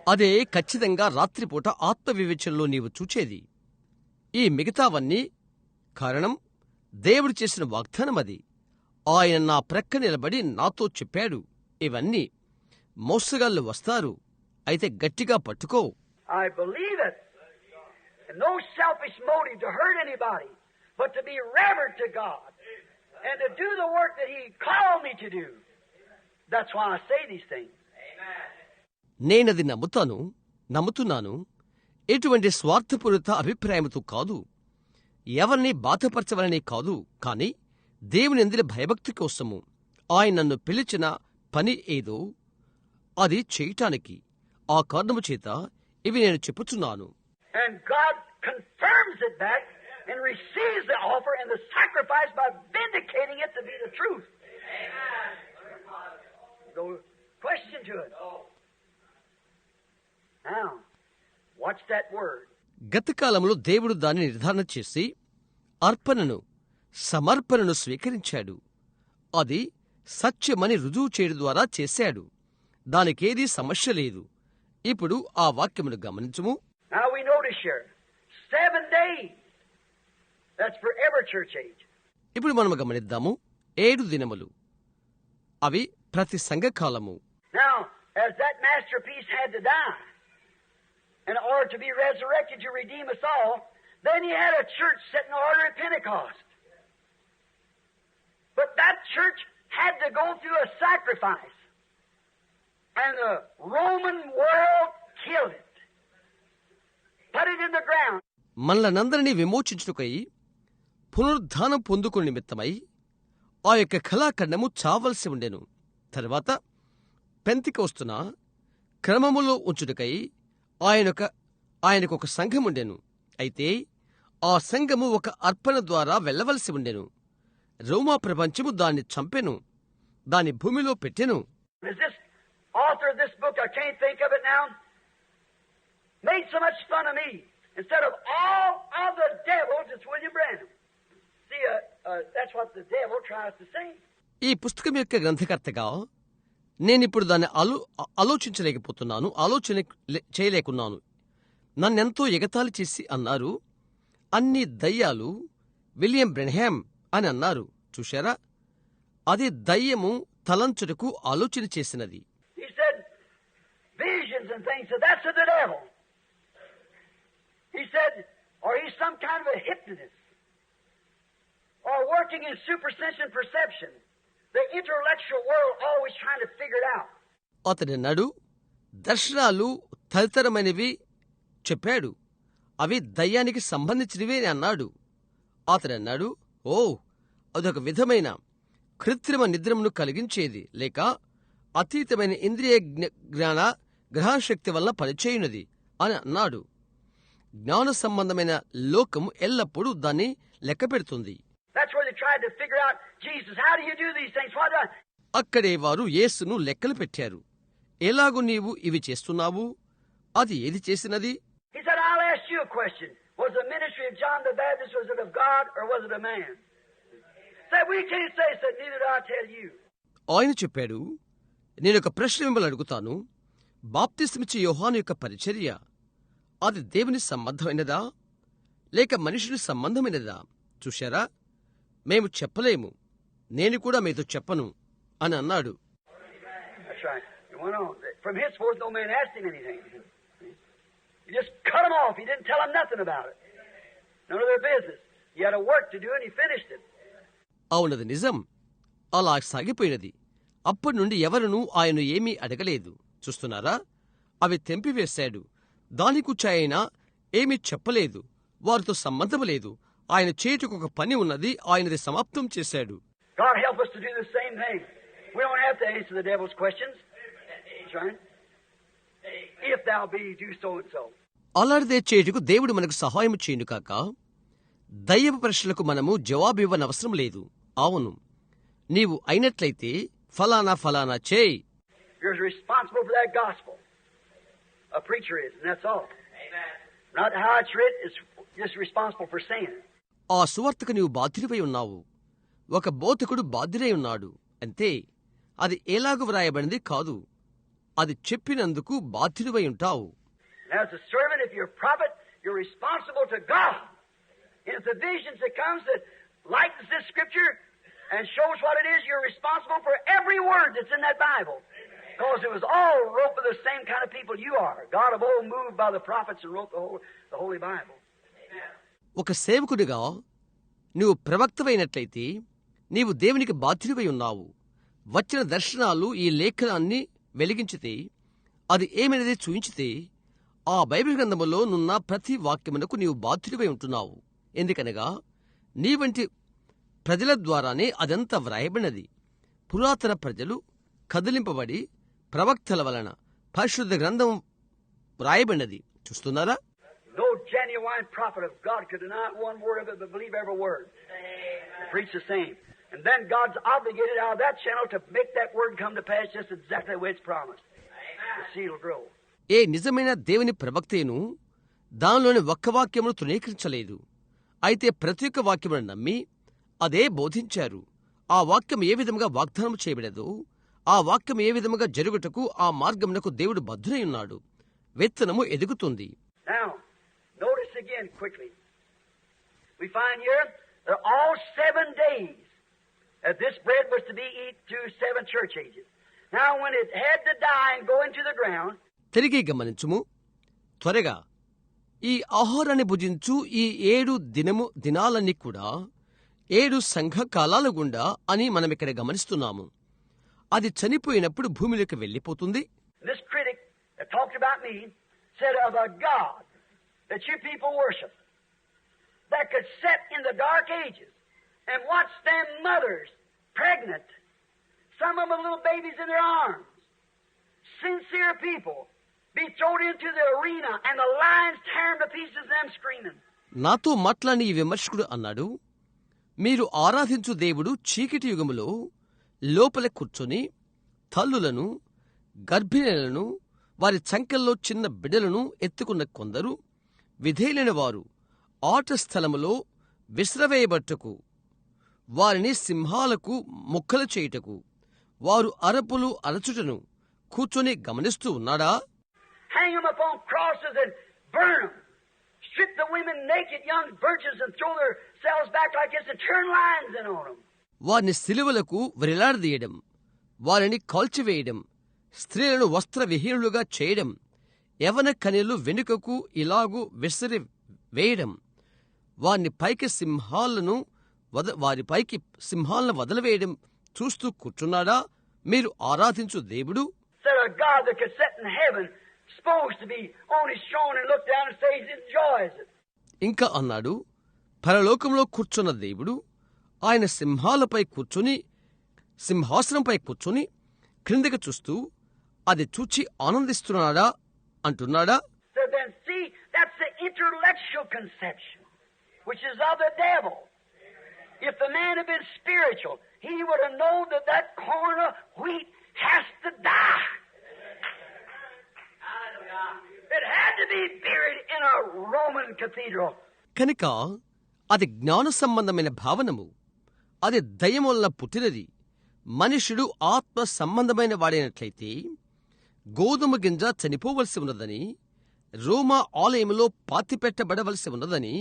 అదే ఖచ్చితంగా రాత్రిపూట ఆత్మవివేచనలో నీవు చూచేది. ఈ మిగతావన్నీ కారణం దేవుడు చేసిన వాగ్దానం. అది ఆయన నా ప్రక్క నిలబడి నాతో చెప్పాడు. ఇవన్నీ మోసగాళ్ళు వస్తారు, అయితే గట్టిగా పట్టుకో. I believe it. And no selfish motive to hurt anybody, but to be reverent to God and to do the work that He called me to do. That's why I say these things. నేనది నమ్ముతున్నాను. ఎటువంటి స్వార్థపూరిత అభిప్రాయంతో కాదు, ఎవరిని బాధపరచవలనే కాదు, కాని దేవుని యందు భయభక్తి కోసము ఆయన నన్ను పిలిచిన పని ఏదో అది చేయటానికి. ఆ కారణము చేత ఇవి నేను చెప్పుచున్నాను. And God confirms it back and receives the offer and the sacrifice by vindicating it to be the truth. No question to it. Now, watch that word. గతకాలంలో దేవుడు దాన్ని నిర్ధారణ చేసి సమర్పణను స్వీకరించాడు. అది సత్యమని రుజువు చేయడం ద్వారా చేశాడు. దానికేదీ సమస్య లేదు. ఇప్పుడు ఆ వాక్యమును గమనించుము. Now we notice here 7 days. That's for every church age. ఇప్పుడు మనము గమనిద్దాము. 7 దినములు అవి ప్రతి సంఘకాలము. Now, as that masterpiece had to die in order to be resurrected to redeem us all, then he had a church set in order at Pentecost. But that church had to go through a sacrifice. And the Roman world killed it. Put it in the ground. మనలనందరినీ విమోచించుటకై పునరుద్ధానం పొందుకుని నిమిత్తమై ఆ యొక్క కళాఖండము చావలసి ఉండెను. తర్వాత పెంతెకొస్తున క్రమములో ఉంచుటకై ఆయనకు ఒక సంఘముండెను. అయితే ఆ సంఘము ఒక అర్పణ ద్వారా వెళ్లవలసి ఉండెను. రోమా ప్రపంచము దాన్ని చంపెను, దాని భూమిలో పెట్టెను. Author of this book, I can't think of it now, made so much fun of me. Instead of all of the devils, it's William Branham. See, that's what the devil tries to say. ఈ పుస్తకం యొక్క గ్రంథకర్తగా నేనిప్పుడు దాన్ని ఆలోచించలేకపోతున్నాను, చేయలేకున్నాను. నన్నెంతో ఎగతాళి చేసి అన్నారు, అన్ని దయ్యాలు విలియం బ్రెన్హామ్ అని అన్నారు. చూశారా, అది దయ్యము తలంచుటకు ఆలోచన చేసినది. Visions and things, so that's of the devil. He said, or he's some kind of a hypnotist, or working in supersension perception. The intellectual world always trying to figure it out. అతడన్నాడు, దర్శనాలు తదితరమైనవి చెప్పాడు, అవి దయ్యానికి సంబంధించినవి అని అన్నాడు. అతడన్నాడు, ఓ, అదొక విధమైన కృత్రిమ నిద్రమును కలిగించేది, లేక అతీతమైన ఇంద్రియ గ్రహణశక్తి వల్ల పనిచేయున్నది అని అన్నాడు. జ్ఞాన సంబంధమైన లోకము ఎల్లప్పుడూ దాన్ని లెక్క పెడుతుంది. అక్కడే వారు యేసును లెక్కలు పెట్టారు. ఎలాగు నీవు ఇవి చేస్తున్నావు, అది ఏది చేసినది? ఆయన చెప్పాడు, నేనొక ప్రశ్న మిమ్మల్ని అడుగుతాను. బాప్తిస్మిచ్చే యోహాను యొక్క పరిచర్య అది దేవుని సంబంధమైనదా లేక మనుషుని సంబంధమైనదా? చూశారా, మేము చెప్పలేము, నేను కూడా మీతో చెప్పను అని అన్నాడు. అవునది నిజం. అలా సాగిపోయినది. అప్పటి నుండి ఎవరునూ ఆయన ఏమీ అడగలేదు. చూస్తున్నారా, అవి తెంపివేశాడు. దాని గురించి ఆయన ఏమీ చెప్పలేదు. వారితో సంబంధం లేదు. ఆయన చేతికి ఒక పని ఉన్నది, ఆయనది సమాప్తం చేశాడు. అలాంటిదే చేయుటకు దేవుడు మనకు సహాయం చేయును కాక, దయ్యపు ప్రశ్నలకు మనము జవాబు ఇవ్వనవసరం లేదు. అవును, నీవు అయినట్లయితే ఫలానా ఫలానా చేయి. ఆ సువార్తకు నీవు బాధ్యుడిపై ఉన్నావు. ఒక బోధకుడు బాధ్యుడై ఉన్నాడు అంతే. అది ఎలాగూ వ్రాయబడింది కాదు, అది చెప్పినందుకు బాధ్యుడివై ఉంటావు. As a servant, if you're a prophet, you're responsible to God. And if the visions that comes that lightens this scripture and shows what it is, you're responsible for every word that's in that Bible. Because it was all wrote by the same kind of people you are. God of old moved by the prophets and wrote the Holy Bible. ఒక సేవకుడిగా నీవు ప్రవక్తవైనట్లయితే నీవు దేవునికి బాధ్యుడివై ఉన్నావు. వచ్చిన దర్శనాలు ఈ లేఖనాన్ని వెలిగించితే, అది ఏమైనది చూయించితే, ఆ బైబిల్ గ్రంథములో నున్న ప్రతి వాక్యమునకు నీవు బాధ్యుడివై ఉంటున్నావు. ఎందుకనగా నీ వంటి ప్రజల ద్వారానే అదంతా వ్రాయబడినది. పురాతన ప్రజలు కదిలింపబడి ప్రవక్తల వలన పరిశుద్ధ గ్రంథం వ్రాయబడినది. చూస్తున్నారా? No genuine prophet of God could deny one word of it, but believe every word. Preach the same. And then God's obligated out of that channel to make that word come to pass just exactly the way it's promised. The seed will grow. ఏ నిజమైన దేవుని ప్రవక్తేను దానిలోని ఒక్క వాక్యమును తృణీకరించలేదు. అయితే ప్రతి ఒక్క వాక్యమును నమ్మి అదే బోధించారు. ఆ వాక్యం ఏ విధముగా వాగ్దానం చేయబడదో, ఆ వాక్యం ఏ విధముగా జరుగుటకు ఆ మార్గమునకు దేవుడు బద్ధుడై ఉన్నాడు. విత్తనము ఎదుగుతుంది. Now, notice again quickly. We find here that all 7 days that this bread was to be eaten through 7 church ages. Now, when it had to die and go into the ground, తిరిగి గమనించుము. త్వరగా ఈ ఆహారాన్ని భుజించు ఈ 7 దినాలన్నీ కూడా 7 సంఘకాలాల గుండా అని మనమిక్కడ గమనిస్తున్నాము. అది చనిపోయినప్పుడు భూమిలోకి వెళ్ళిపోతుంది. this critic that talked about me said of a God that you people worship that could sit in the dark ages and watch them mothers pregnant, some of them little babies in their arms, sincere people, be thrown into the arena and the lions tear them to pieces, them screaming. నాతో మాట్లాడి ఈ విమర్శకుడు అన్నాడు, మీరు ఆరాధించు దేవుడు చీకటి యుగములో లోపల కూర్చొని తల్లులను, గర్భిణులను, వారి చంకల్లో చిన్న బిడ్డలను ఎత్తుకున్న కొందరు విధేయులైన వారు ఆట స్థలములో విసిరవేయబట్టుకు, వారిని సింహాలకు ముక్కలు చేయుటకు, వారు అరపులు అరచుటను కూర్చొని గమనిస్తూ ఉన్నాడా? Hang them upon crosses and burn them. Strip the women naked, young virgins, and throw themselves back like this and turn lions in on them. వారిని సిలువలకు వ్రేలాడదీయడం, వారిని కాల్చివేయడం, స్త్రీలను వస్త్ర విహీనులుగా చేయడం, యవన కన్యలు వెనుకకు ఇలాగు విసిరి వేయడం, వారిపైకి సింహాలను వదలవేయడం చూస్తూ కూర్చున్నాడా మీరు ఆరాధించు దేవుడు? Said a God that could sit in heaven, supposed to be on his throne and look down and say he enjoys it. ఇంకా అన్నాడు, పరలోకంలో కూర్చున్న దేవుడు ఆయన సింహాసనంపై కూర్చుని క్రిందకి చూస్తూ అది చూచి ఆనందిస్తున్నాడా అంటున్నాడా? So then see, that's the intellectual conception, which is of the devil. If the man had been spiritual, he would have known that that corn of wheat has to die. It had to be buried in a Roman cathedral. కనుక అది జ్ఞాన సంబంధమైన భావనము, అది దయ్యం వల్ల పుట్టినది. మనుష్యుడు ఆత్మ సంబంధమైన వాడైనట్లయితే గోధుమ గింజ చనిపోవలసి ఉన్నదని, రోమా ఆలయంలో పాతిపెట్టబడవలసి ఉన్నదని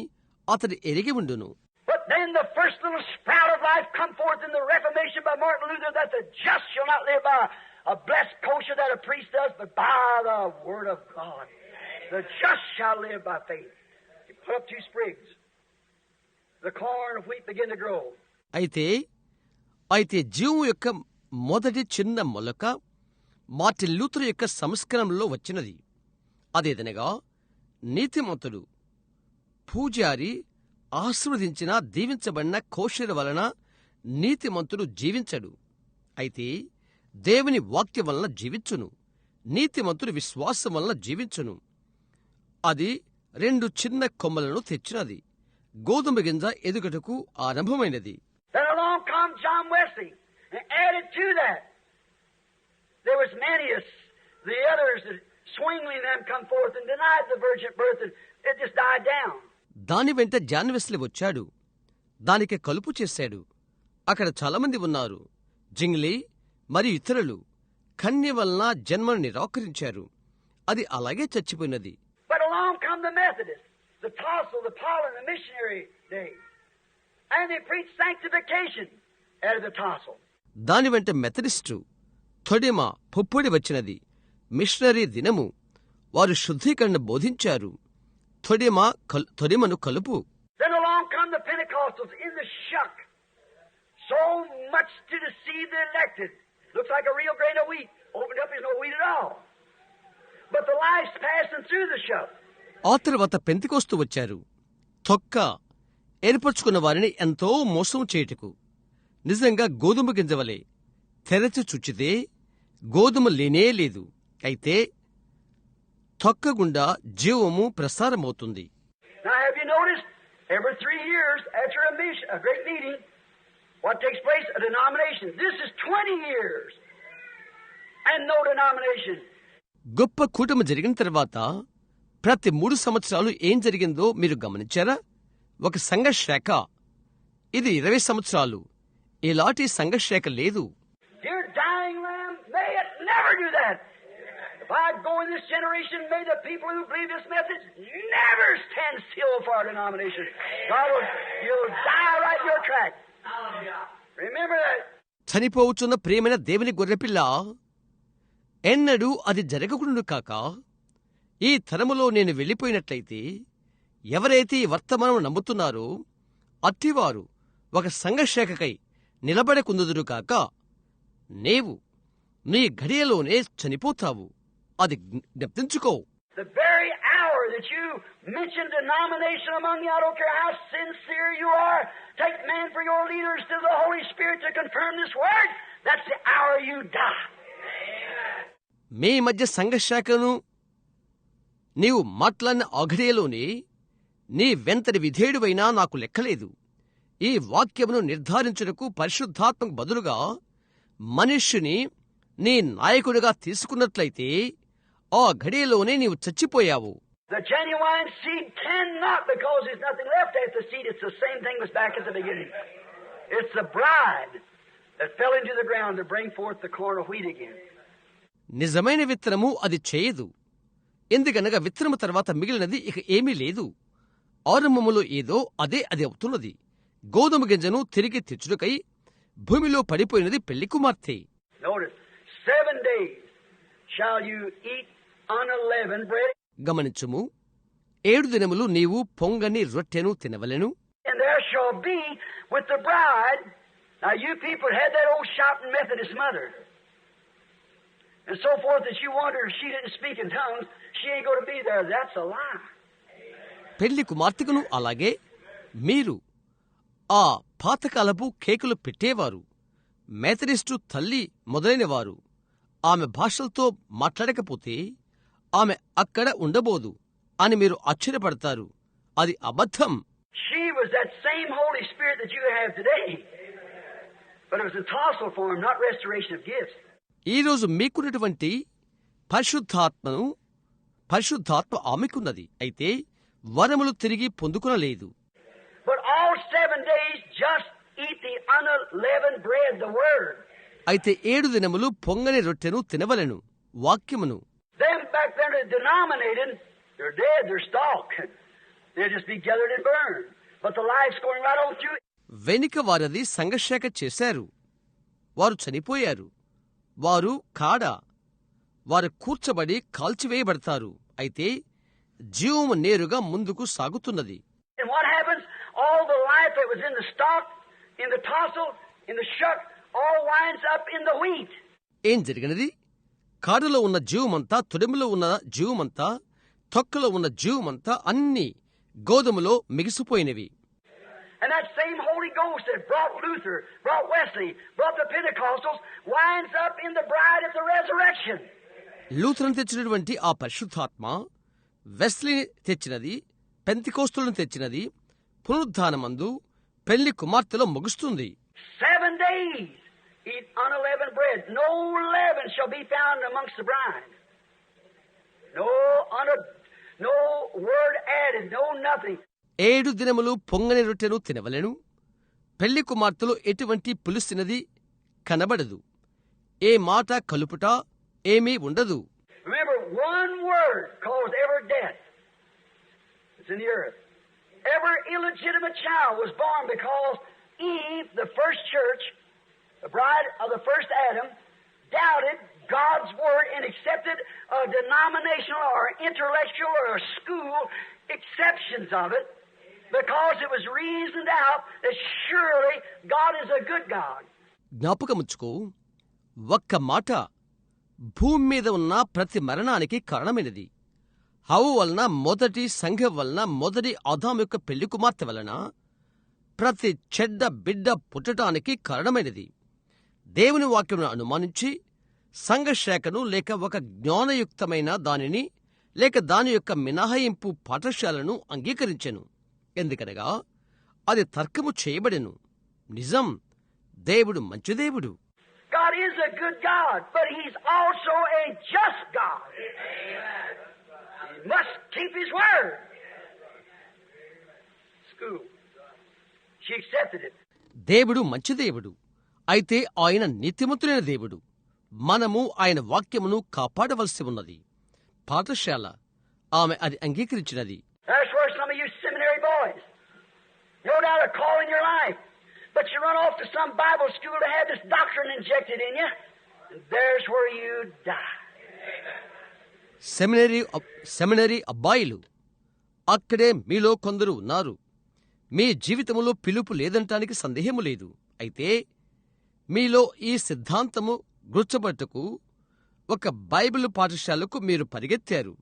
అతడు ఎరిగి ఉండును. But then the first little sprout of life come forth in the Reformation by Martin Luther, that the just shall not live by a blessed kosher that a priest does, but by the word of God. The just shall live by faith. You put up 2 sprigs. The corn of wheat begin to grow. అయితే జీవం యొక్క మొదటి చిన్న మొలక Martin Luther యొక్క సంస్కరణలో వచ్చినది. అదేదనగా నీతిమంతుడు పూజారి ఆశీర్వదించిన దీవించబడిన కోషెర వలన నీతిమంతుడు జీవించడు, అయితే దేవుని వాక్యం వలన జీవించును. నీతిమంతుడు విశ్వాసం వలన జీవించును. అది 2 చిన్న కొమ్మలను తెచ్చినది. గోధుమ గింజ ఎదుగుటకు ఆరంభమైనది. Then along come John Wesley and added to that. There was Manius, the others, Zwingli, them come forth and denied the virgin birth, and it just died down. దాని వెంట జాన్ వెస్లీ వచ్చాడు, దానికి కలుపు చేశాడు. అక్కడ చాలామంది ఉన్నారు, జింగ్లీ మరియు ఇతరులు. కన్య వలన జన్మను నిరాకరించారు. అది అలాగే చచ్చిపోయినది. But along come the Methodists, the tassel, the pollen, the missionary day. And they preach sanctification out of the tassel. దాని వెంట మెథడిస్టు, తొడిమ, పుప్పొడి వచ్చినది. మిషనరీ దినము. వారు శుద్ధీకరణ బోధించారు. తొడిమను కలుపు. Then along come the Pentecostals in the shuck. So much to deceive the elected. Looks like a real grain of wheat. Opened up, there's no wheat at all. But the life's passing through the shuck. ఆ తర్వాత Pentecost వచ్చారు. తొక్క ఏర్పరచుకున్న వారిని ఎంతో మోసం చేయుటకు. నిజంగా గోధుమ గింజవలే తెరచి చుచ్చితే గోధుమ లేనే లేదు. అయితే తొక్క గుండా జీవము ప్రసారమవుతుంది. Now have you noticed, every 3 years after a great meeting, what takes place? A denomination. This is 20 years and no denomination. గొప్ప కూటమి జరిగిన తర్వాత ప్రతి 3 సంవత్సరాలు ఏం జరిగిందో మీరు గమనించారా? ఒక సంఘశాఖ. ఇది 20 సంవత్సరాలు. ఇలాంటి సంఘశాఖ లేదు. Dear dying lamb, may it never do that. If I go in this generation, may the people who believe this message never stand still for a denomination. You'll die right in your track. Remember that. చనిపోవచ్చున్న ప్రియమైన దేవుని గొర్రెపిల్ల, ఎన్నడూ అది జరగకుండు కాక, ఈ తరములో నేను వెళ్ళిపోయినట్లయితే ఎవరైతే ఈ వర్తమానం నమ్ముతున్నారో అట్టివారు ఒక సంఘశాఖకై నిలబడకుందుదురు కాక, నీవు నీ ఘడియలోనే చనిపోతావు. అది జ్ఞప్తించుకో. The very hour that you mention denomination among you, I don't care how sincere you are, take man for your leaders to the Holy Spirit to confirm this word, that's the hour you die. మీ మధ్య సంఘశాఖను నీవు మాట్లాడిన అఘడియలోనే నీ వెంతటి విధేయుడివైనా నాకు లెక్కలేదు. ఈ వాక్యమును నిర్ధారించుటకు పరిశుద్ధాత్మకు బదులుగా మనుష్యుని నీ నాయకుడిగా తీసుకున్నట్లయితే ఆ ఘడియలోనే నీవు చచ్చిపోయావు. The genuine seed cannot, because there's nothing left after the seed. It's the same thing was back at the beginning. It's the bride that fell into the ground to bring forth the corn of wheat again. నిజమైన విత్తనము అది చేయదు. ఎందుకనగా విత్తనము తర్వాత మిగిలినది ఇక ఏమీ లేదు. ఆరంభములో ఏదో అదే అది అవుతున్నది. గోధుమ గింజను తిరిగి తెచ్చుటకై భూమిలో పడిపోయినది పెళ్లి కుమార్తె. Notice, 7 days shall you eat unleavened bread. గమనించుము, 7 దినములు నీవు పొంగని రొట్టెను తినవలెను. And there shall be with the bride. Now you people had that old shouting Methodist mother. And so forth that you wonder if she didn't speak in tongues, she ain't going to be there. That's a lie. పెళ్లి కుమార్తెకును అలాగే మీరు ఆ పాతకాలపు కేకులు పెట్టేవారు. Methodist తల్లి మొదలైనవారు ఆమె భాషలతో మాట్లాడకపోతే ఆమె అక్కడ ఉండబోదు అని మీరు ఆశ్చర్యపడతారు. అది అబద్ధం. She was that same Holy Spirit that you have today. But it was in tassel form, not restoration of gifts. ఈరోజు మీకున్నటువంటి పరిశుద్ధాత్మ ఆమెకున్నది. అయితే వరములు తిరిగి పొందుకునలేదు. But all 7 days just eat the unleavened bread, the word. అయితే 7 దినములు పొంగని రొట్టెను తినవలెను, వాక్యమును. Them back there that denominated, they're dead, they're stalk. They'll just be gathered and burned. But the life's going right on through. వెనుక వారది సంఘశాఖ చేశారు. వారు చనిపోయారు. వారు కాడ. వారు కూర్చబడి కాల్చివేయబడతారు. అయితే జీవము నేరుగా ముందుకు సాగుతున్నది. And what happens? All the life that was in the stalk, in the tassel, in the shuck, all winds up in the wheat. ఏం జరిగినది? కాడులో ఉన్న జీవమంతా, తొడిమలో ఉన్న జీవమంతా, తొక్కలో ఉన్న జీవమంతా అన్ని గోధుమలో మిగిసిపోయినవి. And that same Holy Ghost that brought Luther, brought Wesley, brought the Pentecostals, winds up in the bride at the resurrection. Lutheran తెచ్చినటువంటి ఆ పరిశుద్ధాత్మ వెస్లీని తెచ్చినది, పెంతెకోస్తులను తెచ్చినది పునరుద్ధానమందు పెళ్లి కుమార్తెలో ముగుస్తుంది. 7 days eat unleavened bread. No leaven shall be found amongst the bride. No word added, no nothing. 7 దినములు పొంగని రొట్టెను తినవలెను. పెళ్లి కుమార్తెలో ఎటువంటి పులుసినది కనబడదు. ఏ మాట కలుపుట ఏమీ ఉండదు. Remember, one word caused every death that's in the earth. Every illegitimate child was born because Eve, the first church, the bride of the first Adam, doubted God's word and accepted a denominational or intellectual or a school exceptions of it because it was reasoned out that surely God is a good God. జ్ఞాపకముచ్చుకో, ఒక్క మాట భూమి మీద ఉన్న ప్రతి మరణానికి కారణమైనది. హవ్వ వలన మొదటి సంఘం వలన మొదటి ఆదాము యొక్క పెళ్లి కుమార్తె వలన ప్రతి చెడ్డ బిడ్డ పుట్టడానికి కారణమైనది. దేవుని వాక్యమును అనుమానించి సంఘశాఖను లేక ఒక జ్ఞానయుక్తమైన దానిని లేక దాని యొక్క మినహాయింపు పాఠశాలను అంగీకరించెను. ఎందుకనగా అది తర్కము చేయబడెను. నిజం, దేవుడు మంచి దేవుడు. God is a good God, but He's also a just God. He must keep His word. School. She accepted it. దేవుడు మంచి దేవుడు, అయితే ఆయన నీతిమంతులైన దేవుడు. మనము ఆయన వాక్యమును కాపాడవలసి ఉన్నది. పాఠశాల ఆమె అది అంగీకరించినది. That's where some of you seminary boys, no doubt a call in your life, but you run off to some Bible school to have this doctrine injected in you, and there's where you die. Seminary అబ్బాయిలు, అక్కడే మీలో కొందరు ఉన్నారు. మీ జీవితములో పిలుపు లేదంటానికి సందేహము లేదు. అయితే మీలో ఈ సిద్ధాంతము గుర్చబట్టుకు ఒక బైబిల్ పాఠశాలకు మీరు పరిగెత్తారు.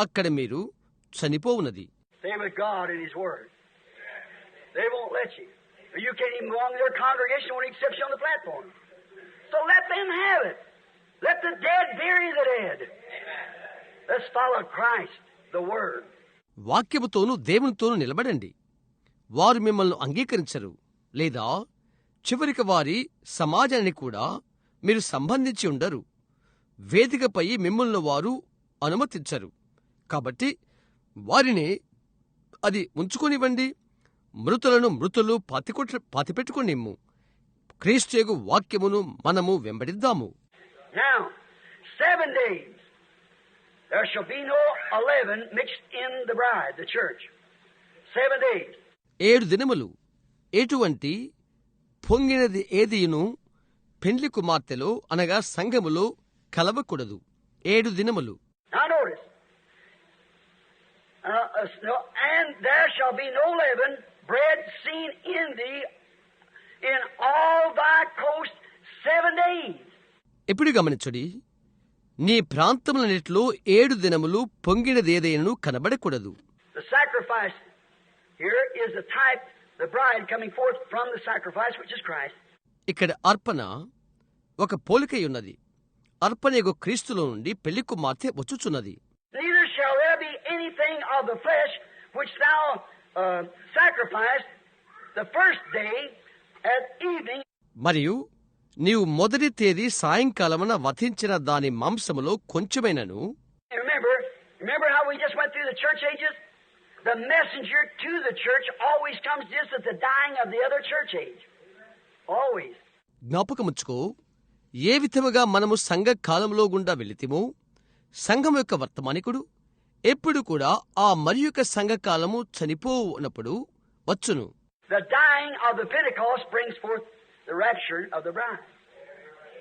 అక్కడ మీరు చనిపోవున్నది. Stay with God and His Word. They won't let you. Or you can't even belong to their congregation when He accepts you on the platform. So let them have it. Let the dead bury the dead. Let's follow Christ, the Word. వాక్యముతోనూ దేవునితోనూ నిలబడండి. వారు మిమ్మల్ని అంగీకరించరు, లేదా చివరికి వారి సమాజాన్ని కూడా మీరు సంబంధించి ఉండరు. వేదికపై మిమ్మల్ని వారు అనుమతించరు. కాబట్టి వారిని అది ఉంచుకొనివ్వండి. మృతులను మృతులు పాతిపెట్టుకొనిమ్ము. క్రీస్తు వాక్యమును మనము వెంబడిద్దాము. Now, 7 days, there shall be no leaven mixed in the bride, the church. 7 days. 7 దినములు ఎటువంటి పొంగినది ఏదియును పెండ్లి కుమార్తెలో అనగా సంఘములో కలవకూడదు. 7 దినములు. Now notice, and there shall be no leaven bread seen in thee in all thy coast 7 days. ఎప్పుడు గమనించుడి, నీ ప్రాంతములన్నిటిలో 7 దినములు పొంగినదేదైనను కనబడకూడదు. The sacrifice here is a type, the bride coming forth from the sacrifice, which is Christ. ఇక్కడ అర్పణ ఒక పోలికై ఉన్నది. అర్పణయగు క్రీస్తులో నుండి పెళ్లి కుమార్తె వచ్చుచున్నది. Neither shall there be anything of the flesh which thou sacrificed the first day at evening. మరియు నీవు మొదటి తేదీ సాయంకాలమున వధించిన దాని మాంసములో కొంచెమైనను. Remember how we just went through the church ages? The messenger to the church always comes just at the dying of the other church age. Always. జ్ఞాపకముచ్చుకో, ఏ విధముగా మనము సంఘ కాలంలో గుండా వెళితిమో సంఘం యొక్క వర్తమానికుడు ఎప్పుడు కూడా ఆ మరి యొక్క సంఘకాలము చనిపోనప్పుడు వచ్చును. The dying of the Pentecost brings forth the rapture of the bride.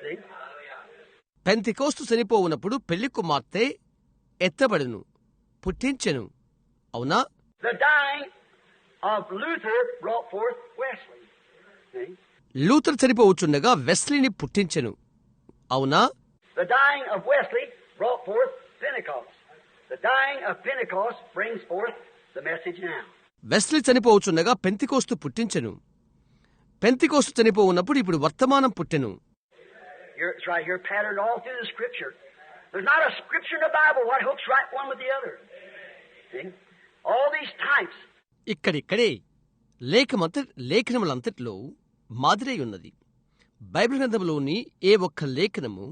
See? Pentecost చనిపోవునప్పుడు పెళ్లి కుమార్తె ఎత్తబడును, పుట్టించెను. అవునా? The dying of Luther brought forth Wesley. See? Luther చనిపోవచ్చుండగా వెస్లీని పుట్టించెను. అవునా? The dying of Wesley brought forth Pentecost. The dying of Pentecost brings forth the message now. Wesley చనిపోవచ్చుండగా Pentecost పుట్టించెను. పెంతెకోస్తు చనిపోవున్నప్పుడు ఇప్పుడు వర్తమానం పుట్టెను. It's right here patterned all through the Scripture. There's not a Scripture in the Bible what hooks right one with the other. See? All these types. ఇక్కడిక్కడే లేఖనములంతట్లో మాదిరై ఉన్నది. Bible గ్రంథంలోని ఏ ఒక్క లేఖనము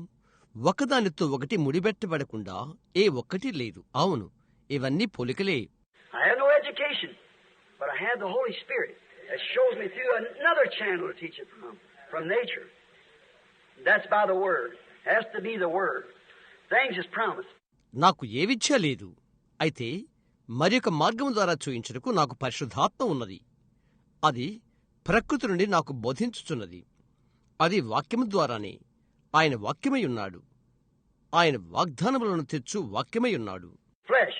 ఒకదానితో ఒకటి ముడిపెట్టబడకుండా ఏ ఒక్కటి లేదు. అవును, ఇవన్నీ పోలికలే. I have no education, but I have the Holy Spirit that shows me through another channel to teach it from nature. That's by the Word. Has to be the Word. Things is promised. నాకు ఏ విద్య లేదు, అయితే మరొక మార్గం ద్వారా చూయించుటకు నాకు పరిశుద్ధాత్మ ఉన్నది. అది ప్రకృతి నుండి నాకు బోధించుచున్నది. అది వాక్యము ద్వారానే. ఆయన వాక్యమై ఉన్నాడు. ఆయన వాగ్దానములను తెచ్చు వాక్యమై ఉన్నాడు. Flesh.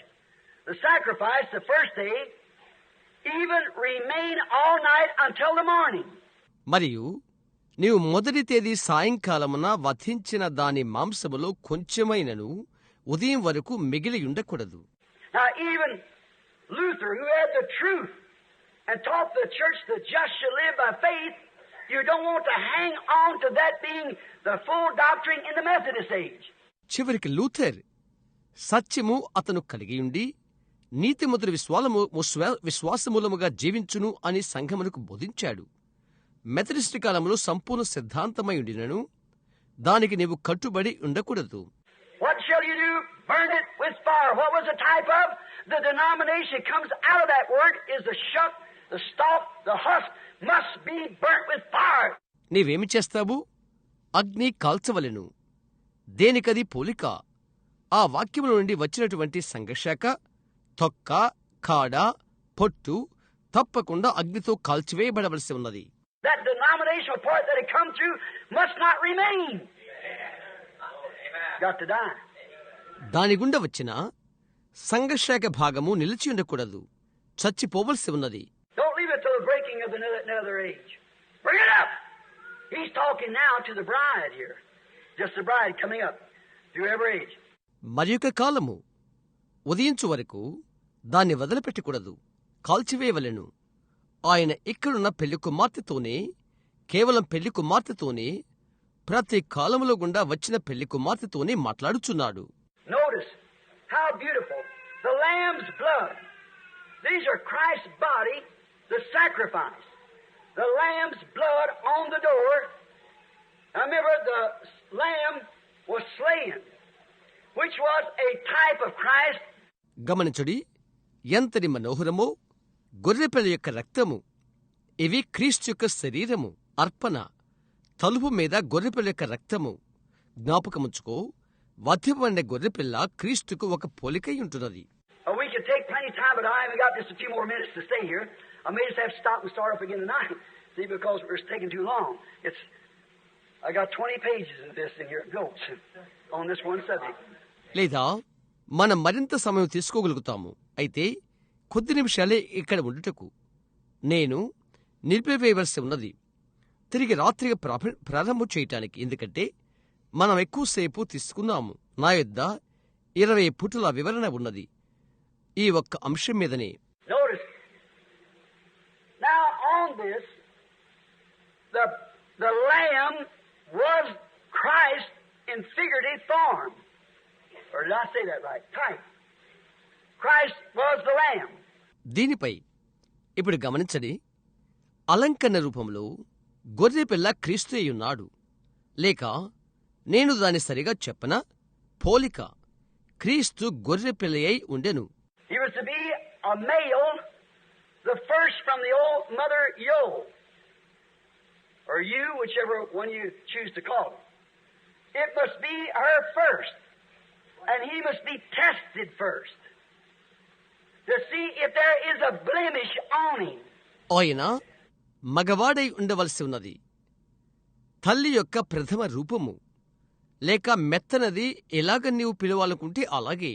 The sacrifice the first day even remain all night until the morning. మరియు నీవు మొదటి తేదీ సాయంకాలమున వధించిన దాని మాంసములో కొంచెమైనను ఉదయం వరకు మిగిలి ఉండకూడదు. Now even Luther, who had the truth and taught the church the just shall live by faith, you don't want to hang on to that being the full doctrine in the Methodist age. చివరికి Luther సత్యము అతను కలిగియుండి నీతిమంతులు విశ్వాసమూలముగా జీవించును అని సంఘమునకు బోధించాడు. Methodist కాలంలో సంపూర్ణ సిద్ధాంతమై ఉండినను దానికి నీవు కట్టుబడి ఉండకూడదు. What shall you do? Burn it with fire. What was the type of? The denomination comes out of that word is the shuck, the stalk, the husk must be burnt with fire. నీవేమి చేస్తావు? అగ్ని కాల్చవలెను. దేనికది పోలిక? ఆ వాక్యముల నుండి వచ్చినటువంటి సంఘశాఖ, తొక్క, కాడ, పొట్టు తప్పకుండా అగ్నితో కాల్చివేయబడవలసి ఉన్నది. That denominational part that had come through must not remain. Got to die. దాని గుండా వచ్చిన సంఘశాఖ భాగము నిలిచి ఉండకూడదు, చచ్చిపోవలసి ఉన్నది. Don't leave it till the breaking of another age. Bring it up. He's talking now to the bride here. Just the bride coming up through every age. మరియొక కాలము ఉదయించు వరకు దాన్ని వదిలిపెట్టకూడదు, కాల్చివేయవలెను. ఆయన ఇక్కడున్న పెళ్లి కుమార్తెతోనే, కేవలం పెళ్లి కుమార్తెతోనే, ప్రతి కాలములో గుండా వచ్చిన పెళ్లి కుమార్తెతోనే మాట్లాడుచున్నాడు. Notice how beautiful. The lamb's blood. These are Christ's body, the sacrifice. The lamb's blood on the door. Now remember, the lamb was slain, which was a type of Christ. గమనించుడి, ఎంతటి మనోహరమో గొర్రెపిల్ల యొక్క రక్తము. ఇవి క్రీస్తు యొక్క శరీరము, అర్పణ. తలుపు మీద గొర్రెపిల్ల యొక్క రక్తము. జ్ఞాపకముంచుకో, వధింపబడిన గొర్రెపిల్ల క్రీస్తుకు ఒక పోలికై ఉంటున్నది. We could take plenty of time, but I haven't got just a few more minutes to stay here. I may just have to stop and start up again tonight. See, because we're taking too long. I got 20 pages of this in here, notes on this one subject. లేదా మనం మరింత సమయం తీసుకోగలుగుతాము. అయితే కొద్ది నిమిషాలే ఇక్కడ ఉండుటకు నేను నిలిపివేయవలసి ఉన్నది, తిరిగి రాత్రిగా ప్రారంభం చేయటానికి. ఎందుకంటే మనం ఎక్కువసేపు తీసుకున్నాము. నా యొద్ద 20 పుటల వివరణ ఉన్నది ఈ ఒక్క అంశం మీదనే. Notice, now on this, the lamb was Christ in figurative form. Or did I say that right? Type. Christ was the lamb. దీనిపై ఇప్పుడు గమనించండి. అలంకరణ రూపంలో గొర్రెపిల్ల క్రీస్తు అయ్యున్నాడు. లేక నేను దాన్ని సరిగా చెప్పనా? పోలిక. క్రీస్తు గొర్రెపిల్ల అయి ఉండెను. He was to be a male, the first from the old mother Yo, or you, whichever one you choose to call it. It must be her first, and he must be tested first to see if there is a blemish on him. ఆయన మగవాడై ఉండవలసి ఉన్నది. తల్లి యొక్క ప్రథమ రూపము, లేక మెత్తనది ఎలాగ నీవు పిలవాలనుకుంటే అలాగే.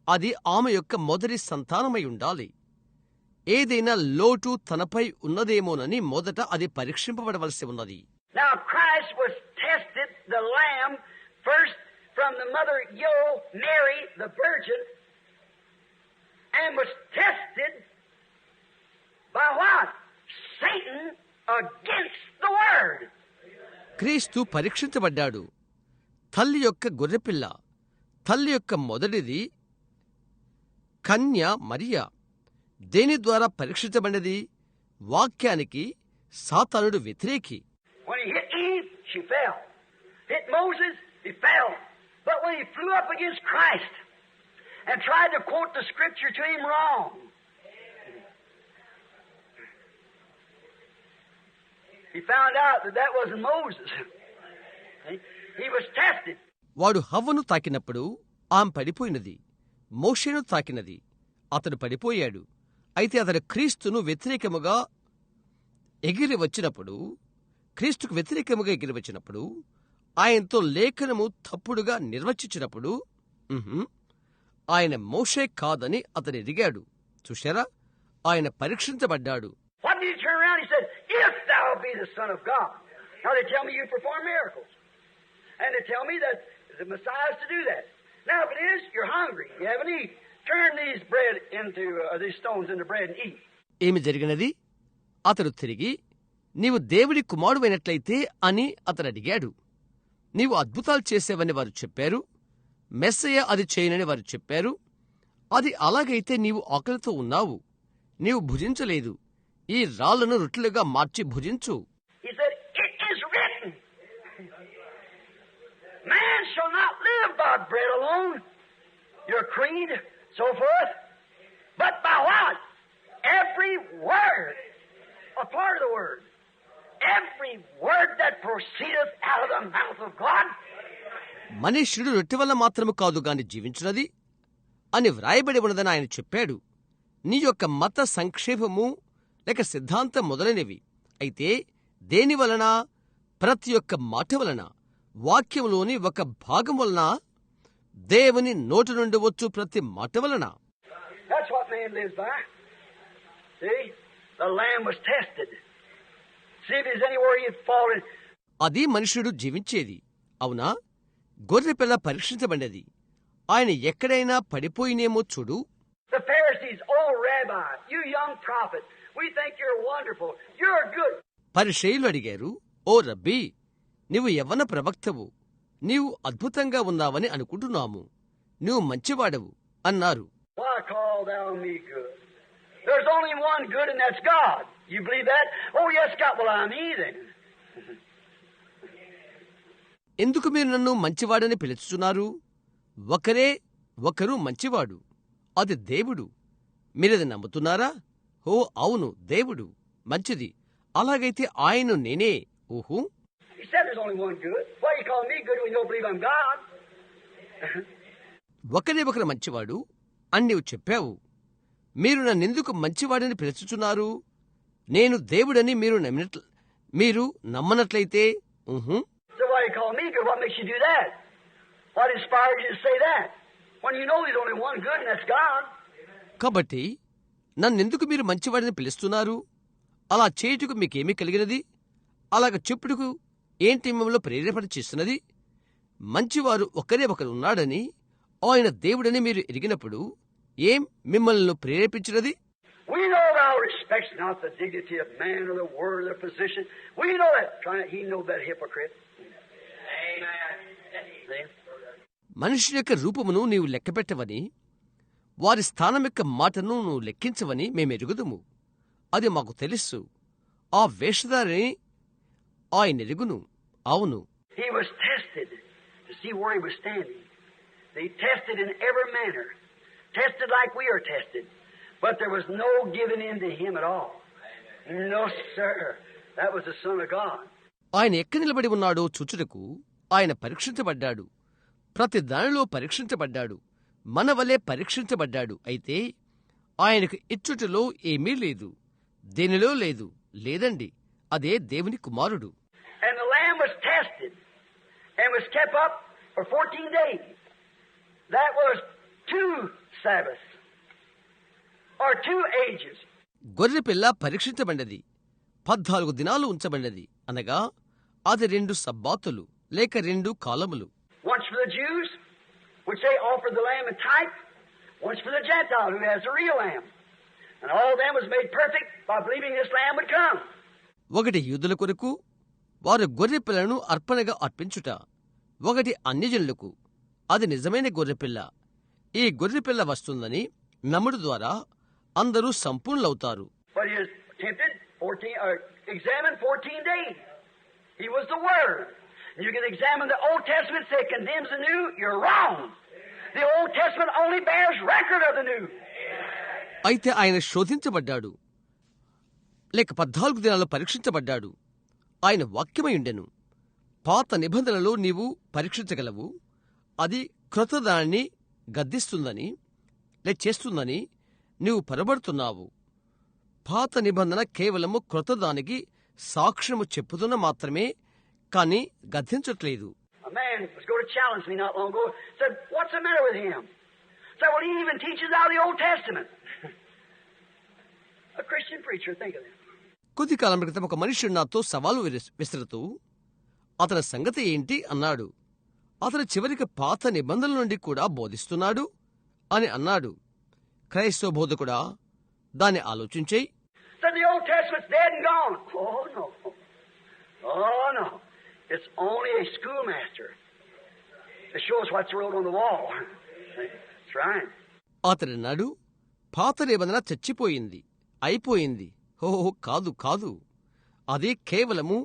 అది ఆమె యొక్క మొదటి సంతానమై ఉండాలి. ఏదైనా లోటు తనపై ఉన్నదేమోనని మొదట అది పరీక్షింపబడవలసి ఉన్నది. Now Christ was tested, the lamb, first from the mother Yo, Mary, the virgin, and was tested by what? Satan against the word. క్రీస్తు పరీక్షించబడ్డాడు. తల్లి యొక్క గొర్రెపిల్ల, తల్లి యొక్క మొదటిది కన్య మరియా. దేని ద్వారా పరీక్షించబడినది? వాక్యానికి. సాతానుడు వ్యతిరేకి. When he hit Eve, she fell. Hit Moses, he fell. But when he flew up against Christ and tried to quote the scripture to him wrong, he found out that wasn't Moses. He was tested. వాడు హవ్వను తాకినప్పుడు ఆమె పడిపోయినది. మోషేను తాకినది, అతడు పడిపోయాడు. అయితే అతడు క్రీస్తుకు వ్యతిరేకముగా ఎగిరి వచ్చినప్పుడు ఆయనతో లేఖనము తప్పుడుగా నిర్వచించినప్పుడు ఆయన మోషే కాదని అతడు ఎదిగాడు. చూశారా, ఆయన పరీక్షించబడ్డాడు. What did he turn around? He said, "If thou be the Son of God." Now they tell me you perform miracles. And they tell me that the Messiah is to do that. Now if it is, you're hungry. You haven't eaten. Turn these stones into bread and eat. ఏమి జరిగినది? అతడు తిరిగి, నీవు దేవుడి కుమారుడైనట్లయితే అని అతడు అడిగాడు. నీవు అద్భుతాలు చేసేవని వారు చెప్పారు. మెస్సయ్య అది చేయనని వారు చెప్పారు. అది అలాగైతే నీవు ఆకలితో ఉన్నావు, నీవు భుజించలేదు. ఈ రాళ్లను రొట్టెలుగా మార్చి భుజించు. He said, "It is written, man shall not live by bread alone," your creed, so forth, "but by what? Every word," a part of the word, "every word that proceedeth out of the mouth of God." మనుష్యుడు రొట్టె వల్ల మాత్రము కాదు గాని జీవించున్నది అని వ్రాయబడి ఉన్నదని ఆయన చెప్పాడు. నీ యొక్క మత సంక్షేపము లేక సిద్ధాంతం మొదలైనవి. అయితే దేని వలన? ప్రతి ఒక్క మాట వలన, వాక్యంలోని ఒక భాగం వలన, దేవుని నోటి నుండి వచ్చు ప్రతి మాట వలన. That's what man lives by. See? The lamb was tested. See if there's anywhere he had fallen. అది మనుషుడు జీవించేది. అవునా? గొర్రెపిల్ల పరీక్షించబడినది. ఆయన ఎక్కడైనా పడిపోయినేమో చూడు. The Pharisees, "Oh, Rabbi, you young prophet, we think you're wonderful. You're good." పరిసయ్యులు అడిగారు, "ఓ రబ్బీ, నీవు యవ్వన ప్రవక్తవు, నీవు అద్భుతంగా ఉన్నావని అనుకుంటున్నాము. నువ్వు మంచివాడవు" అన్నారు. "Why call thou me good? There's only one good, and that's God. You believe that? Oh, yes, God. Well, I'm heathen." ఎందుకు మీరు నన్ను మంచివాడని పిలుచుచున్నారు? ఒకరు మంచివాడు, అది దేవుడు. మీరది నమ్ముతున్నారా? ఓ అవును, దేవుడు మంచిది. అలాగైతే ఆయన నేనే. ఊహు. He said there's only one good. Why you call me good when you don't believe I'm God? ఒకరు మంచివాడు అని నీవు చెప్పావు. మీరు నన్నెందుకు మంచివాడని పిలుచుచున్నారు? నేను దేవుడని మీరు నమ్మనట్లయితే ఊహు. So why you call me good? What makes you do that? What inspired you to say that? When you know there's only one good, and that's God. కాబట్టి నన్నెందుకు మీరు మంచివాడని పిలుస్తున్నారు? అలా చేయుటకు మీకేమీ కలిగినది? అలాగ చెప్పుటకు ఏంటి మిమ్మల్ని ప్రేరేపణ చేస్తున్నది? మంచివారు ఒకరు ఉన్నాడని, ఆయన దేవుడని మీరు ఎరిగినప్పుడు ఏం మిమ్మల్ని ప్రేరేపించినది? We know thou respects not the dignity of man or the word or the position. We know that. He knows that hypocrite. Amen. మనుషుని యొక్క రూపమును నీవు లెక్కపెట్టవని, వారి స్థానం యొక్క మాటను నువ్వు లెక్కించవని మేమెరుగుదుము. అది మాకు తెలుసు. ఆ వేషధారిని ఆయన ఎరుగును. అవును. He was tested to see where he was standing. He tested in every manner. Tested like we are tested. But there was no giving in to him at all. No, sir. That was the Son of God. ఆయన ఎక్కడ నిలబడి ఉన్నాడో చూచుటకు ఆయన పరీక్షించబడ్డాడు. ప్రతి దానిలో పరీక్షించబడ్డాడు. మన వలె పరీక్షించబడ్డాడు. అయితే ఆయనకు ఇచ్చుటలో ఏమీ లేదు, దేనిలో లేదు. లేదండి, అదే దేవుని కుమారుడు. And the lamb was tested and was kept up for 14 days. That was 2 Sabbaths or 2 ages. గొర్రెపిల్ల పరీక్షించబడినది, 14 దినాలు ఉంచబడినది. అనగా అది 2 సబ్బాతులు లేక 2 కాలములు. Once for the Jews, which they offered the lamb in type. Once for the Gentile, who has the real lamb. And all of them was made perfect by believing this lamb would come. ఒకటి యూదుల కొరకు, వారు గొర్రెపిల్లను అర్పణగా అర్పించుట. ఒకటి అన్యజనులకు, అది నిజమైన గొర్రెపిల్ల. ఈ గొర్రెపిల్ల వస్తుందని నమ్ముడు ద్వారా అందరూ సంపూర్ణులవుతారు. But he was tempted, examined 14 days. He was the Word. You can examine the Old Testament, say it condemns the New. You're wrong. The Old Testament only bears record of the New. అయితే ఆయన శోధించబడ్డాడు, లేక 14 దినాల్లో పరీక్షించబడ్డాడు. ఆయన వాక్యమై ఉండెను. పాత నిబంధనలో నీవు పరీక్షించగలవు. అది క్రొత్తదాన్ని గద్దిస్తుందని చేస్తుందని నీవు పొరబడుతున్నావు. పాత నిబంధన కేవలము క్రొత్తదానికి సాక్ష్యము చెప్పుతున్న మాత్రమే, కాని గద్దించట్లేదు. A man was going to challenge me not long ago. Said, "What's the matter with him?" Said, "Well, he even teaches out of the Old Testament." A Christian preacher, think of it. కొద్ది కాలం క్రితం ఒక మనుష్యుడు నాతో సవాలు విసురుతూ అతని సంగతి ఏంటి అన్నాడు. అతను చివరికి పాత నిబంధనల నుండి కూడా బోధిస్తున్నాడు అని అన్నాడు. క్రైస్తవ బోధకుడా, దాన్ని ఆలోచించేయి. Said the Old Testament's dead and gone. Oh no. Oh no. It's only a schoolmaster to show us what's wrote on the wall. That's right. అతడన్నాడు, పాత నిబంధన చచ్చిపోయింది, అయిపోయింది. ఓహో, కాదు కాదు, అది కేవలము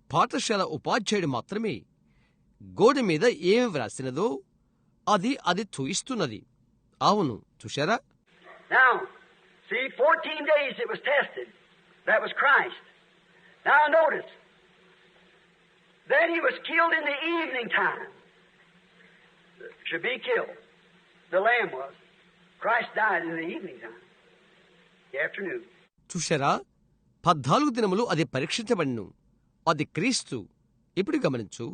పాఠశాల ఉపాధ్యాయుడు మాత్రమే. గోడ మీద ఏమి వ్రాసినదో అది చూయిస్తున్నది. అవును, చూశారా? Now, see, 14 days it was tested. That was Christ. Now notice. Then he was killed in the evening time. Should be killed. The lamb was. Christ died in the evening time. The afternoon. చూశారా? 14 దినములు అది పరీక్షించబడిను. అది క్రీస్తు. ఇప్పుడు గమనించు,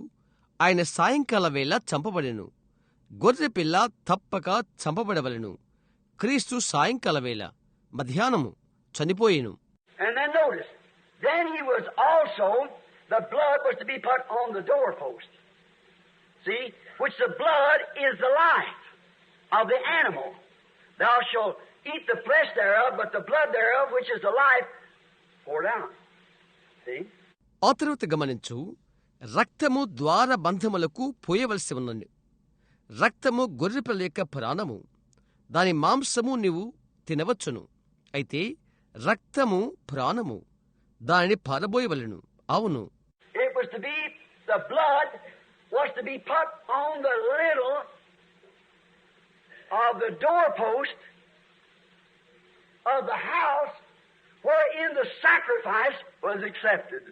ఆయన సాయంకాల వేళ చంపబడెను. గొర్రె పిల్ల తప్పక చంపబడవలెను. క్రీస్తు సాయంకాల వేళ మధ్యాహ్నము చనిపోయేను. And then notice, then he was also, the blood was to be put on the doorpost. See, which the blood is the life of the animal. Thou shalt eat the flesh thereof, but the blood thereof, which is the life, poured out. See? ఆ తరువాత గమనించు, రక్తము ద్వార బంధములకు పోయవలసి ఉన్నది. రక్తము గొర్రెపిల్ల యొక్క ప్రాణము, దాని మాంసము నీవు తినవచ్చును. అయితే రక్తము ప్రాణము, దానిని పారబోయవలెను. అవును, It was to be, the blood was to be put on the little of the doorpost of the house wherein the sacrifice was accepted.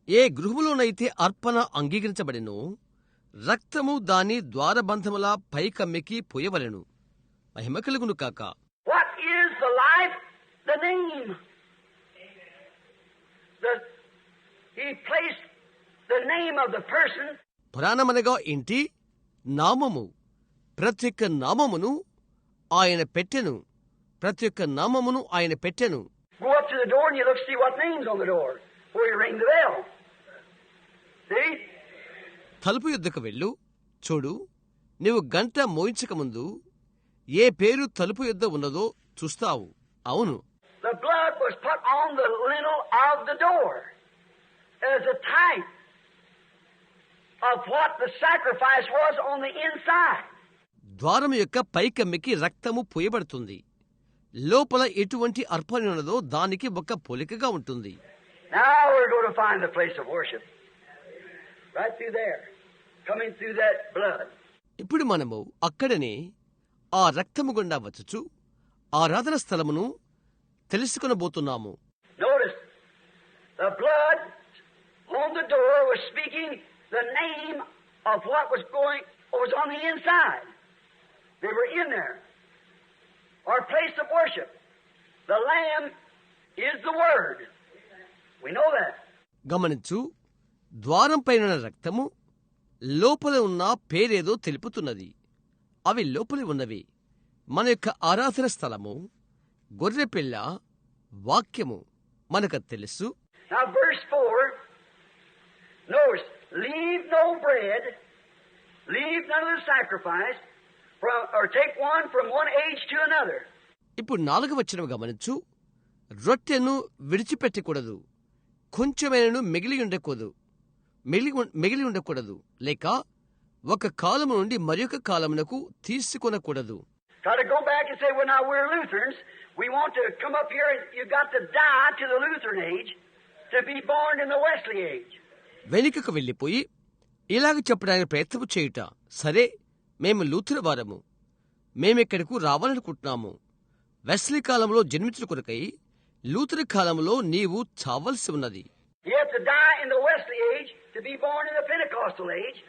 ఏ గృహములోనైతే అర్పణ అంగీకరించబడినో రక్తము దాని ద్వారబంధముల పైకమ్మికి పోయవలెను. మహిమ కలుగును కాక. What is the life? The name. He placed the name of the person. ప్రాణమనగా ఏంటి? నామము. ప్రతి ఒక్క నామమును ఆయన పెట్టెను. ప్రతి ఒక్క నామమును ఆయన పెట్టెను. Go up to the door and you look, see what name's on the door before you ring the bell. See? తలుపు యుద్ధకు వెళ్ళు, చూడు. నీవు గంట మోయించకముందు ఏ పేరు తలుపు యుద్ధ ఉన్నదో చూస్తావు. అవును, The blood was put on the lintel of the door as a type of what the sacrifice was on the inside. ద్వారము యొక్క పైకమ్మికి రక్తము పోయబడుతుంది. లోపల ఎటువంటి అర్పణ ఉన్నదో దానికి ఒక పోలికగా ఉంటుంది. Now we're going to find the place of worship. Right through there. Coming through that blood. ఇప్పుడు మనము అక్కడనే ఆ రక్తము గుండా వచ్చుచు ఆరాధన స్థలమును తెలుసుకొనబోతున్నాము. Notice, the blood on the door was speaking the name of what was on the inside. They were in there. Our place of worship. The Lamb is the Word. We know that. గమనించు, ద్వారం పైన రక్తము లోపల ఉన్న పేరేదో తెలుపుతున్నది. అవి లోపలి ఉన్నవి. మన యొక్క ఆరాధన స్థలము గొర్రెపిల్ల వాక్యము మనకు తెలుసు. Now verse 4, notice, leave no bread, leave none of the sacrifice, or take one from one age to another. ఇప్పుడు 4వ వచనం గమనించు. రొట్టెను విడిచిపెట్టకూడదు, కొంచెమైనను మిగిలి ఉండకూడదు, లేక ఒక కాలము నుండి మరొక కాలమునకు తీసుకొనకూడదు. Try to go back and say, well, now we're Lutherans. We want to come up here and you got to die to the Lutheran age to be born in the Wesley age. వెనుకకు వెళ్ళిపోయి ఇలాగ చెప్పడానికి ప్రయత్నం చేయుట. సరే, మేము Luther వారము, మేమిక్కడకు రావాలనుకుంటున్నాము. Wesley కాలంలో జన్మించిన కొరకై లూథర్ కాలంలో నీవు చావలసి ఉన్నది. You have to die in the Wesley age to be born in the Pentecostal age.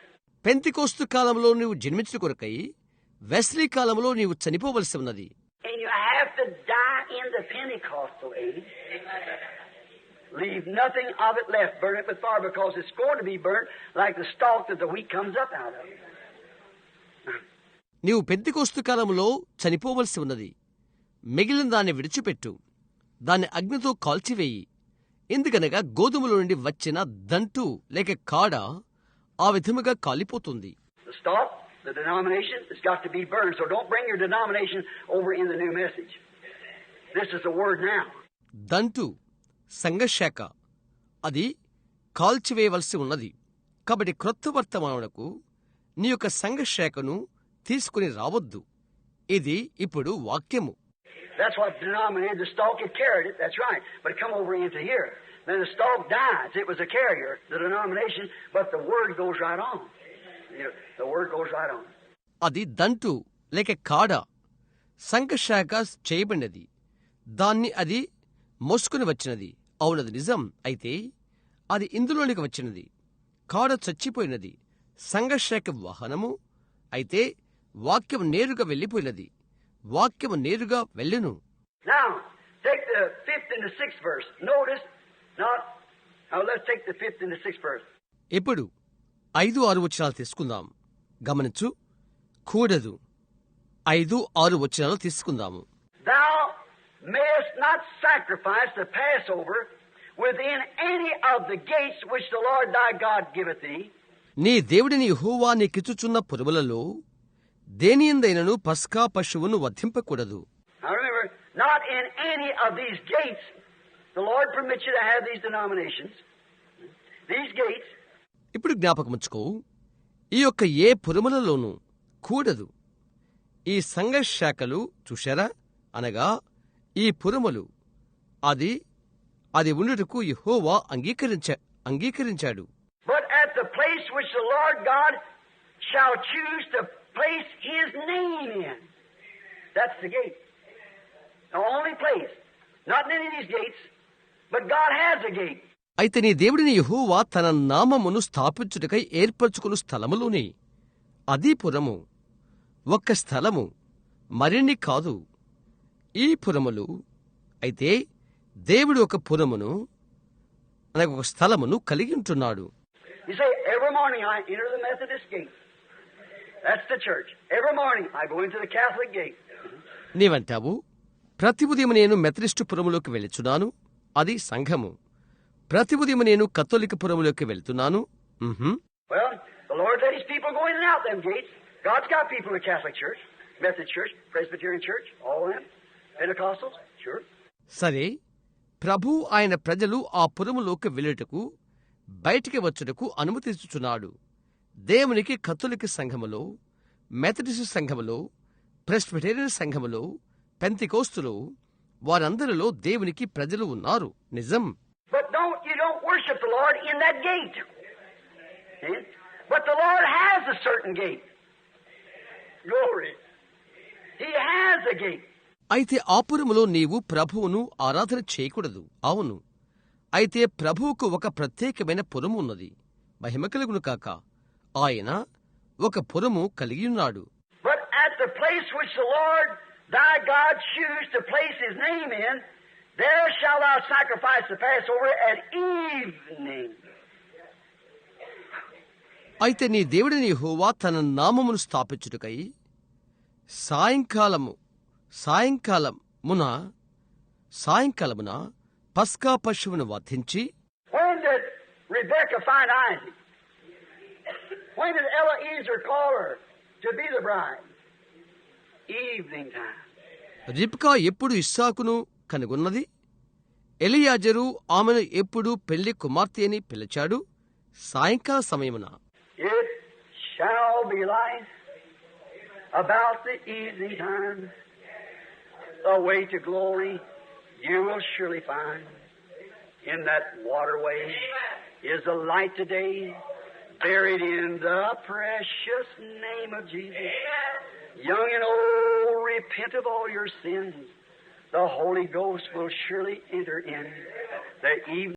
Pentecost కాలంలో నీవు జన్మించిన కొరకై వెస్లీ కాలంలో నీవు చనిపోవలసి ఉన్నది. And you have to die in the Pentecostal age. Leave nothing of it left. Burn it with fire because it's going to be burnt like the stalk that the wheat comes up out of. నీవు Pentecost కాలంలో చనిపోవలసి ఉన్నది. మిగిలిన దాన్ని విడిచిపెట్టు, దాన్ని అగ్నితో కాల్చివేయి. ఎందుకనగా గోధుమల నుండి వచ్చిన దంటు లేక కాడ ఆ విధముగా కాలిపోతుంది. The stalk, the denomination, has got to be burned. So don't bring your denomination over in the new message. This is the word now. Dantu సంఘశాఖ అది కాల్చివేయవలసి ఉన్నది. కాబట్టి క్రొత్త వర్తమానమునకు నీ యొక్క సంఘశాఖను తీసుకుని రావద్దు. ఇది ఇప్పుడు వాక్యము. That's what denominated. The stalk had carried it, that's right. But it come over into here. Then the stalk dies. It was a carrier, the denomination, but the word goes right on. The word goes right on. అది దంటు లేక కాడ సంఘశాఖ చేయబడినది. దాన్ని అది మోసుకుని వచ్చినది. అవునది నిజం. అయితే అది ఇందులోనికి వచ్చినది. కాడ చచ్చిపోయినది. సంఘశాఖ వాహనము. అయితే వాక్యం నేరుగా వెళ్ళిపోయినది. వాక్యము నేరుగా వెళ్ళును. Now, take the 5th and the 6th verse. Notice, now let's take the 5th and the 6th verse. ఇప్పుడు 5-6 వచనాలు తీసుకుందాం. గమనించు. కూడదు. 5-6 వచనాలు తీసుకుందాము. Thou mayest not sacrifice the Passover within any of the gates which the Lord thy God giveth thee. నీ దేవుడిని యెహోవా నీకిచ్చుచున్న పురములలో దేనియందైనను పస్కా పశువును వధింపకూడదు. Now remember, not in any of these gates. The Lord permits you to have these denominations. These gates. ఇప్పుడు జ్ఞాపకముంచుకో, ఈ యొక్క ఏ పురములలోనూ కూడదు. ఈ సంఘ శాఖలు చూశారా? అనగా ఈ పురములు అది ఉండుటకు యెహోవా అంగీకరించాడు. But at the place which the Lord God shall choose to place His name in. That's the gate. The only place. Not in any of these gates, but God has a gate. అయితే నీ దేవుడిని యెహోవా తన నామమును స్థాపించుటకై ఏర్పరచుకుని స్థలములోనే. అది పురము. ఒక్క స్థలము, మరిన్ని కాదు. ఈ పురములు. అయితే దేవుడు ఒక పురమును అనగా ఒక స్థలమును కలిగి ఉంటున్నాడు. You say, every morning I enter the Methodist gate. That's the church. Every morning I go into the Catholic gate. నీవంటావు, ప్రతి ఉదయం నేను మెథడిస్టు పురములోకి వెళుచున్నాను. అది సంఘము. ప్రతి ఉదయం నేను కథోలిక పురములోకి వెళ్తున్నాను. Well, the Lord let His people go in and out them gates. God's got people in the Catholic Church, Methodist Church, Presbyterian Church, all of them, Pentecostals, sure. సరే, ప్రభు ఆయన ప్రజలు ఆ పురములోకి వెళ్ళుటకు బయటికి వచ్చుటకు అనుమతించుచున్నాడు. దేవునికి కథోలిక సంఘములో, మెథడిస్టు సంఘములో, ప్రెస్బిటేరియన్ సంఘములో, పెంతెకోస్తులో వారందరిలో దేవునికి ప్రజలు ఉన్నారు. నిజం. But you don't worship the Lord in that gate. See? But the Lord has a certain gate. Glory. He has a gate. అయితే ఆ పురములో నీవు ప్రభువును ఆరాధన చేయకూడదు. అవును. అయితే ప్రభువుకు ఒక ప్రత్యేకమైన పురము ఉన్నది. మహిమ కలుగును కాక. ఆయన ఒక పురము కలిగియున్నాడు. But at the place which the Lord thy God choose to place His name in, there shalt thou sacrifice the Passover at evening. అయితే నీ దేవుడిని యెహోవా తన నామమును స్థాపించుటకై సాయంకాలమున పస్కా పశువును వధించి. When did Rebekah find Isaac? When did Eliezer call her to be the bride? Evening time. రిబ్కా ఎప్పుడు ఇస్సాకును కనుగొన్నది? ఎలియాజరు ఆమెను ఎప్పుడు పెళ్లి కుమార్తె అని పిలిచాడు? సాయంకాల సమయమున. It shall be light about the evening time. The way to glory you will surely find. In that waterway is a light today, buried in the precious name of Jesus. Young and old, repent of all your sins. The Holy Ghost will surely enter in. The evening